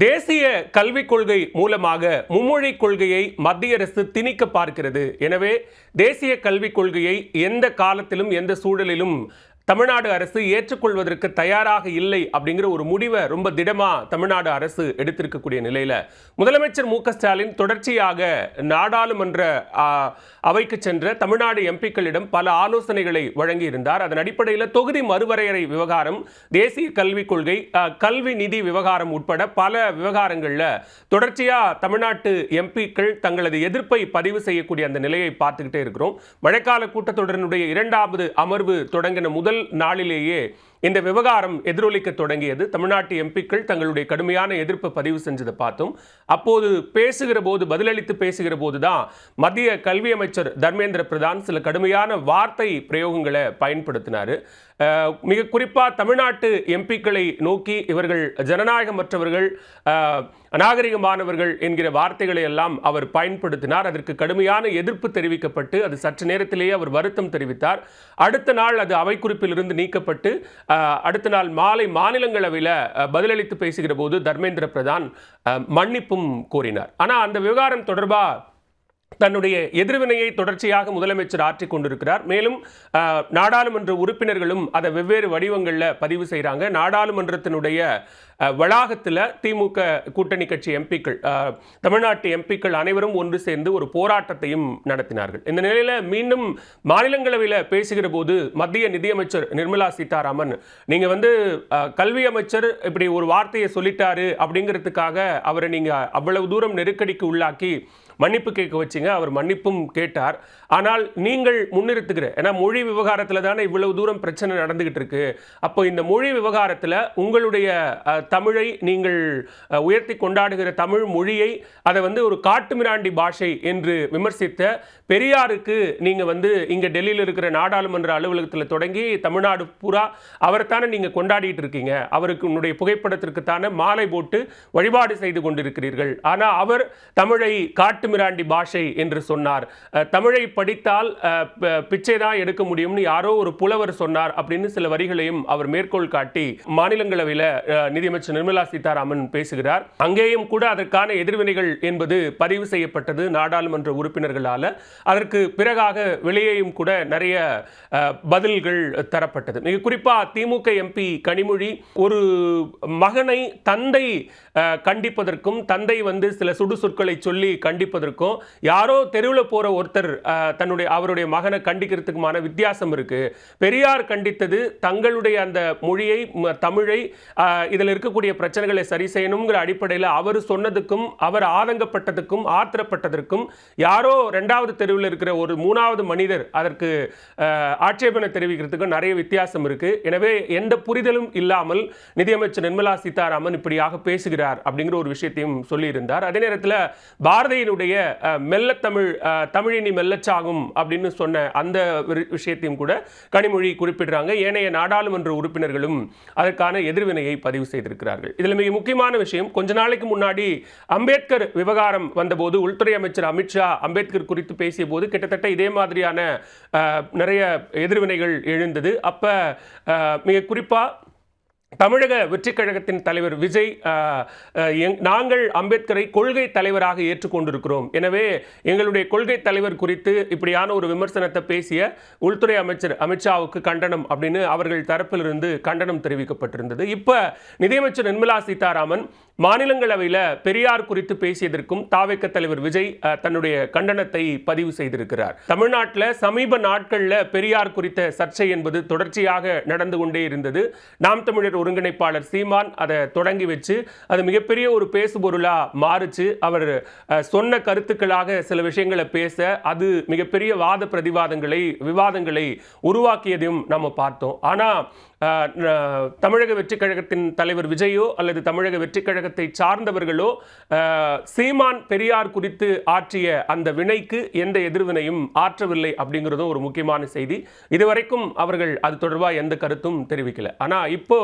தேசிய கல்விக் கொள்கை மூலமாக மும்மொழி கொள்கையை மத்திய அரசு திணிக்க பார்க்கிறது. எனவே தேசிய கல்விக் கொள்கையை எந்த காலத்திலும் எந்த சூழலிலும் தமிழ்நாடு அரசு ஏற்றுக்கொள்வதற்கு தயாராக இல்லை அப்படிங்கிற ஒரு முடிவை ரொம்ப திடமா தமிழ்நாடு அரசு எடுத்திருக்கக்கூடிய நிலையில முதலமைச்சர் மு க ஸ்டாலின் தொடர்ச்சியாக நாடாளுமன்ற அவைக்கு சென்ற தமிழ்நாடு எம்பிக்களிடம் பல ஆலோசனைகளை வழங்கியிருந்தார். அதன் அடிப்படையில் தொகுதி மறுவரையறை விவகாரம், தேசிய கல்விக் கொள்கை, கல்வி நிதி விவகாரம் உட்பட பல விவகாரங்களில் தொடர்ச்சியா தமிழ்நாட்டு எம்பிக்கள் தங்களது எதிர்ப்பை பதிவு செய்யக்கூடிய அந்த நிலையை பார்த்துக்கிட்டே இருக்கிறோம். மழைக்கால கூட்டத்தொடரினுடைய 2வது அமர்வு தொடங்கின முதல் நாளிலேயே இந்த விவகாரம் எதிரொலிக்க தொடங்கியது. தமிழ்நாட்டு எம்பிக்கள் தங்களுடைய கடுமையான எதிர்ப்பை பதிவு செஞ்சதை பார்த்தோம். அப்போது பேசுகிற போது, பதிலளித்து பேசுகிற போதுதான் மத்திய கல்வி அமைச்சர் தர்மேந்திர பிரதான் சில கடுமையான வார்த்தை பிரயோகங்களை பயன்படுத்தினார். மிக குறிப்பாக தமிழ்நாட்டு எம்பிக்களை நோக்கி இவர்கள் ஜனநாயகமற்றவர்கள், அநாகரிகமானவர்கள் என்கிற வார்த்தைகளை எல்லாம் அவர் பயன்படுத்தினார். அதற்கு கடுமையான எதிர்ப்பு தெரிவிக்கப்பட்டு அது சற்று நேரத்திலேயே அவர் வருத்தம் தெரிவித்தார். அடுத்த நாள் அது அவை குறிப்பிலிருந்து நீக்கப்பட்டு அடுத்த நாள் மாலை மாநிலங்களவையில் பதிலளித்து பேசுகிற போது தர்மேந்திர பிரதான் மன்னிப்பும் கோரினார். ஆனால் அந்த விவகாரம் தொடர்பாக தன்னுடைய எதிர்வினையை தொடர்ச்சியாக முதலமைச்சர் ஆற்றிக் கொண்டிருக்கிறார். மேலும் நாடாளுமன்ற உறுப்பினர்களும் அதை வெவ்வேறு வடிவங்களில் பதிவு செய்கிறாங்க. நாடாளுமன்றத்தினுடைய வளாகத்தில் திமுக கூட்டணி கட்சி எம்பிக்கள், தமிழ்நாட்டு எம்பிக்கள் அனைவரும் ஒன்று சேர்ந்து ஒரு போராட்டத்தையும் நடத்தினார்கள். இந்த நிலையில் மீண்டும் மாநிலங்களவையில் பேசுகிற போது மத்திய நிதியமைச்சர் நிர்மலா சீதாராமன், நீங்கள் கல்வி அமைச்சர் இப்படி ஒரு வார்த்தையை சொல்லிட்டாரு அப்படிங்கிறதுக்காக அவரை நீங்கள் அவ்வளவு தூரம் நெருக்கடிக்கு உள்ளாக்கி மன்னிப்பு கேட்க வச்சிங்க. அவர் மன்னிப்பும் கேட்டார். ஆனால் நீங்கள் முன்னிறுத்துகிற, ஏன்னா மொழி விவகாரத்தில் தானே இவ்வளவு தூரம் பிரச்சனை நடந்துகிட்டு இருக்கு. அப்போ இந்த மொழி விவகாரத்தில் உங்களுடைய தமிழை நீங்கள் உயர்த்தி கொண்டாடுகிற தமிழ் மொழியை அதை ஒரு காட்டுமிராண்டி பாஷை என்று விமர்சித்த பெரியாருக்கு நீங்கள் இங்கே டெல்லியில் இருக்கிற நாடாளுமன்ற அலுவலகத்தில் தொடங்கி தமிழ்நாடு பூரா அவரைத்தானே நீங்கள் கொண்டாடிட்டு இருக்கீங்க. அவருக்கு உன்னுடைய புகைப்படத்திற்குத்தானே மாலை போட்டு வழிபாடு செய்து கொண்டிருக்கிறீர்கள். ஆனால் அவர் தமிழை காட்டுமிராண்டி பாஷை என்று சொன்னார். தமிழை படித்தால் பிச்சை தான் எடுக்க முடியும்னு யாரோ ஒரு புலவர் சொன்னார் அப்படின்னு சில வரிகளையும் அவர் மேற்கோள் காட்டி மாநிலங்களவையில் நிதியமைச்சர் நிர்மலா சீதாராமன் பேசுகிறார். அங்கேயும் கூட அதற்கான எதிர்வினைகள் என்பது பதிவு செய்யப்பட்டது நாடாளுமன்ற உறுப்பினர்களால். அதற்கு பிறகாக வெளியேயும் கூட நிறைய பதில்கள் தரப்பட்டது. மிக குறிப்பாக திமுக எம்பி கனிமொழி ஒரு மகனை தந்தை கண்டிப்பதற்கும், தந்தை சில சுடு சொற்களை சொல்லி கண்டிப்பதற்கும் யாரோ தெருவில் போற ஒருத்தர் அவருடைய மகனை கண்டிக்கிறதுக்குமான வித்தியாசம் இருக்கு. பெரியார் கண்டித்தது தங்களுடைய அந்த மொழியை, தமிழை, இதில் இருக்கக்கூடிய பிரச்சனைகளை சரி செய்யணுங்கிற அடிப்படையில் அவர் சொன்னதுக்கும், அவர் ஆதங்கப்பட்டதுக்கும் ஆத்திரப்பட்டதற்கும் யாரோ 2வது தெருவில் இருக்கிற ஒரு 3வது மனிதர் அதற்கு ஆட்சேபனை தெரிவிக்கிறதுக்கும் நிறைய வித்தியாசம் இருக்கு. எனவே எந்த புரிதலும் இல்லாமல் நிதியமைச்சர் நிர்மலா சீதாராமன் இப்படியாக பேசுகிறார் அப்படிங்கிற ஒரு விஷயத்தையும் சொல்லியிருந்தார். அதே நேரத்தில் பாரதியினுடைய மெல்லத்தமிழ், தமிழினி மெல்லச்சாகும் அப்படின்னு சொன்ன அந்த விஷயத்தையும் கூட கனிமொழி குறிப்பிடுறாங்க. ஏனைய நாடாளுமன்ற உறுப்பினர்களும் அதற்கான எதிர்வினையை பதிவு செய்திருக்கிறார்கள். இதில் மிக முக்கியமான விஷயம், கொஞ்ச நாளைக்கு முன்னாடி அம்பேத்கர் விவகாரம் வந்தபோது உள்துறை அமைச்சர் அமித்ஷா அம்பேத்கர் குறித்து பேசிய போது கிட்டத்தட்ட இதே மாதிரியான நிறைய எதிர்வினைகள் எழுந்தது. அப்ப மிக குறிப்பா தமிழக வெற்றிக் கழகத்தின் தலைவர் விஜய், நாங்கள் அம்பேத்கரை கொள்கை தலைவராக ஏற்றுக்கொண்டிருக்கிறோம், எனவே எங்களுடைய கொள்கை தலைவர் குறித்து இப்படியான ஒரு விமர்சனத்தை பேசிய உள்துறை அமைச்சர் அமித்ஷாவுக்கு கண்டனம் அப்படின்னு அவர்கள் தரப்பிலிருந்து கண்டனம் தெரிவிக்கப்பட்டிருந்தது. இப்ப நிதியமைச்சர் நிர்மலா சீதாராமன் மாநிலங்களவையில் பெரியார் குறித்து பேசியதற்கும் தாவேக தலைவர் விஜய் தன்னுடைய கண்டனத்தை பதிவு செய்திருக்கிறார். தமிழ்நாட்டில் சமீப நாட்களில் பெரியார் குறித்த சர்ச்சை என்பது தொடர்ச்சியாக நடந்து கொண்டே இருந்தது. நாம் தமிழர் ஒருங்கிணைப்பாளர் சீமான் அதை தொடங்கி வச்சு அது மிகப்பெரிய ஒரு பேசுபொருளா மாறுச்சு. அவர் சொன்ன கருத்துக்களாக சில விஷயங்களை பேச அது மிகப்பெரிய வாத பிரதிவாதங்களை, விவாதங்களை உருவாக்கியதையும் நம்ம பார்த்தோம். ஆனா தமிழக வெற்றிக் கழகத்தின் தலைவர் விஜயோ அல்லது தமிழக வெற்றிக் கழகத்தை சார்ந்தவர்களோ சீமான் பெரியார் குறித்து ஆற்றிய அந்த வினைக்கு எந்த எதிர்வினையும் ஆற்றவில்லை அப்படிங்கிறதும் ஒரு முக்கியமான செய்தி. இதுவரைக்கும் அவர்கள் அது தொடர்பாக எந்த கருத்தும் தெரிவிக்கல. ஆனா இப்போ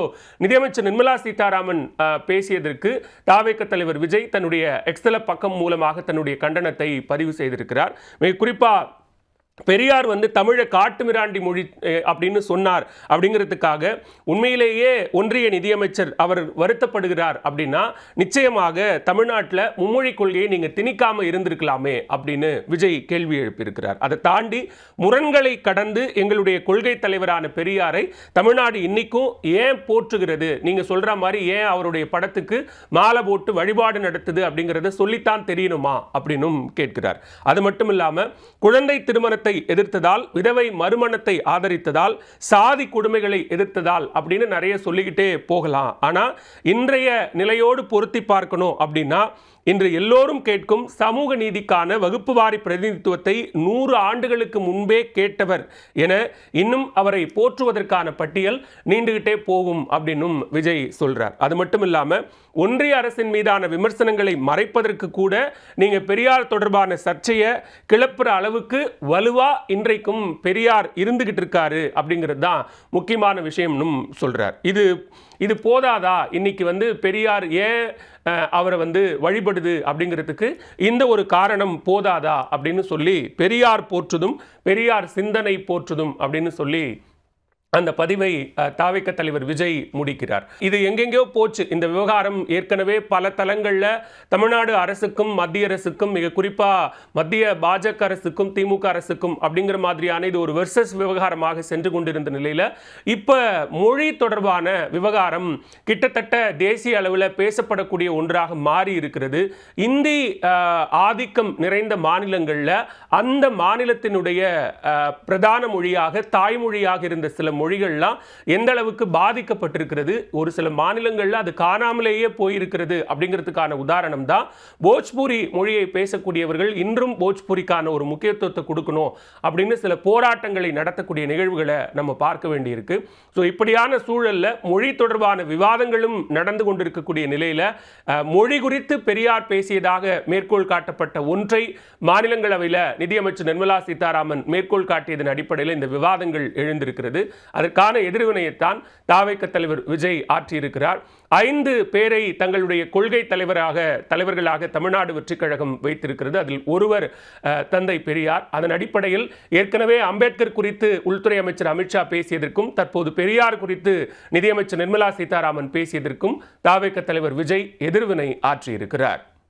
நிதியமைச்சர் நிர்மலா சீதாராமன் பேசியதற்கு தாவேக தலைவர் விஜய் தன்னுடைய எக்ஸ்தல பக்கம் மூலமாக தன்னுடைய கண்டனத்தை பதிவு செய்திருக்கிறார். மிக குறிப்பா பெரியார் வந்து தமிழை காட்டுமிராண்டி மொழி அப்படின்னு சொன்னார் அப்படிங்கிறதுக்காக உண்மையிலேயே ஒன்றிய நிதியமைச்சர் அவர் வருத்தப்படுகிறார் அப்படின்னா நிச்சயமாக தமிழ்நாட்டில் மும்மொழி கொள்கையை நீங்கள் திணிக்காமல் இருந்திருக்கலாமே அப்படின்னு விஜய் கேள்வி எழுப்பியிருக்கிறார். அதை தாண்டி முரண்களை கடந்து எங்களுடைய கொள்கை தலைவரான பெரியாரை தமிழ்நாடு இன்னைக்கும் ஏன் போற்றுகிறது, நீங்கள் சொல்கிற மாதிரி ஏன் அவருடைய படத்துக்கு மாலை போட்டு வழிபாடு நடத்துது அப்படிங்கிறத சொல்லித்தான் தெரியணுமா அப்படின்னும் கேட்கிறார். அது மட்டும் இல்லாமல் குழந்தை திருமணத்தை எதிர்த்ததால், விதவை மறுமணத்தை ஆதரித்ததால், சாதி கொடுமைகளை எதிர்த்ததால் அப்படின்னு நிறைய சொல்லிக்கிட்டே போகலாம். ஆனா இன்றைய நிலையோடு பொருத்தி பார்க்கணும் அப்படின்னா இன்று எல்லோரும் கேட்கும் சமூக நீதிக்கான வகுப்பு வாரி பிரதிநிதித்துவத்தை 100 ஆண்டுகளுக்கு முன்பே கேட்டவர் என இன்னும் அவரை போற்றுவதற்கான பட்டியல் நீண்டுகிட்டே போகும் அப்படின்னும் விஜய் சொல்றார். அது மட்டும் இல்லாம ஒன்றிய அரசின் மீதான விமர்சனங்களை மறைப்பதற்கு கூட நீங்க பெரியார் தொடர்பான சர்ச்சையை கிளப்புற அளவுக்கு வலுவா இன்றைக்கும் பெரியார் இருந்துகிட்டு இருக்காரு அப்படிங்கிறது தான் முக்கியமான விஷயம்னு சொல்றார். இது போதாதா, இன்னைக்கு வந்து பெரியார் ஏன் அவரை வந்து வழிபடுது அப்படிங்கிறதுக்கு இந்த ஒரு காரணம் போதாதா அப்படின்னு சொல்லி பெரியார் போற்றுதும் பெரியார் சிந்தனை போற்றுதும் அப்படின்னு சொல்லி அந்த பதிவை தாவேக தலைவர் விஜய் முடிக்கிறார். இது எங்கெங்கோ போச்சு இந்த விவகாரம். ஏற்கனவே பல தளங்களில் தமிழ்நாடு அரசுக்கும் மத்திய அரசுக்கும், மிக குறிப்பாக மத்திய பாஜக அரசுக்கும் திமுக அரசுக்கும் அப்படிங்கிற மாதிரியான இது ஒரு வெர்சஸ் விவகாரமாக சென்று கொண்டிருந்த நிலையில் இப்போ மொழி தொடர்பான விவகாரம் கிட்டத்தட்ட தேசிய அளவில் பேசப்படக்கூடிய ஒன்றாக மாறி இருக்கிறது. இந்தி ஆதிக்கம் நிறைந்த மாநிலங்களில் அந்த மாநிலத்தினுடைய பிரதான மொழியாக தாய்மொழியாக இருந்த சில மொழிகள்லாம் எந்த அளவுக்கு பாதிக்கப்பட்டிருக்கிறது, ஒரு சில மாநிலங்களில் அது காணாமலேயே போயிருக்கிறது அப்படிங்கிறதுக்கான உதாரணம் தான் போஜ்பூரி மொழியை பேசக்கூடியவர்கள் இன்றும் போஜ்பூரிக்கான ஒரு முக்கியத்துவத்தை கொடுக்கணும் அப்படின்னு சில போராட்டங்களை நடத்தக்கூடிய நிகழ்வுகளை நம்ம பார்க்க வேண்டியிருக்கு. ஸோ இப்படியான சூழலில் மொழி தொடர்பான விவாதங்களும் நடந்து கொண்டிருக்கக்கூடிய நிலையில் மொழி குறித்து பெரியார் பேசியதாக மேற்கோள் காட்டப்பட்ட ஒன்றை மாநிலங்களவையில் நிதியமைச்சர் நிர்மலா சீதாராமன் மேற்கோள் காட்டியதன் அடிப்படையில் இந்த விவாதங்கள் எழுந்திருக்கிறது. அதற்கான எதிர்வினையைத்தான் தாவேக தலைவர் விஜய் ஆற்றியிருக்கிறார். 5 பேரை தங்களுடைய கொள்கை தலைவர்களாக தமிழ்நாடு வெற்றிக் கழகம் வைத்திருக்கிறது. அதில் ஒருவர் தந்தை பெரியார். அதன் அடிப்படையில் ஏற்கனவே அம்பேத்கர் குறித்து உள்துறை அமைச்சர் அமித்ஷா பேசியதற்கும் தற்போது பெரியார் குறித்து நிதியமைச்சர் நிர்மலா சீதாராமன் பேசியதற்கும் தாவேக தலைவர் விஜய் எதிர்வினை ஆற்றியிருக்கிறார்.